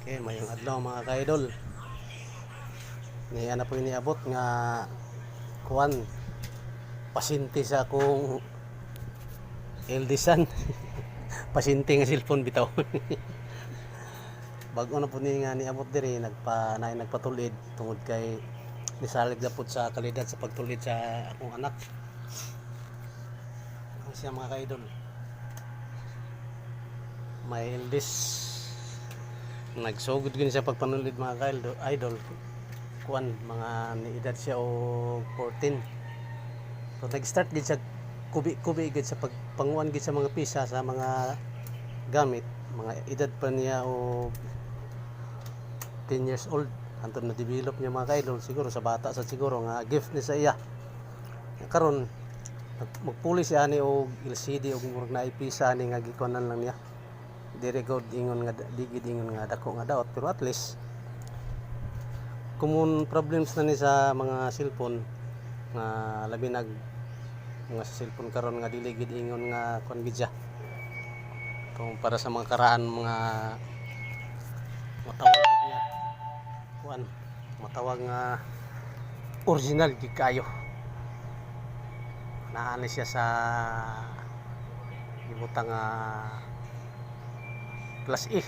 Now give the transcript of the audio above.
Okay, mayong adlaw mga ka-idol. Ni ana po iniabot nga kuan pasinti sa akong eldisan. Pasinti nga cellphone bitaw. Bag-o na po ni nga niabot diri nagpatulid tungod kay nisalig na po sa kalidad sa pagtulid sa akong anak. Ang siya mga ka-idol. May eldis nagsugod gini sa pagpanulid mga ka-idol. Kuan mga ni edad siya o 14. So nag-start gid siya kubi-kubi gid sa pagpanguan gid sa mga pisa sa mga gamit. Mga edad pa niya o 10 years old. Antod na develop niya mga ka-idol siguro sa bata sa siguro nga gift ni sa iya. Karon magpuli siya ani og LCD og murag naay pisa ani nga gikuanan lang niya. Dire gud ingon nga digid ingon nga dako nga daot pero at least common problems na ni sa mga cellphone nga labi nag mga sa cellphone karon nga dili gid ingon nga kuan gid siya kung para sa mga karaan mga matawag gid niya kuan matawag nga original gid kayo naani siya sa ibutang plus E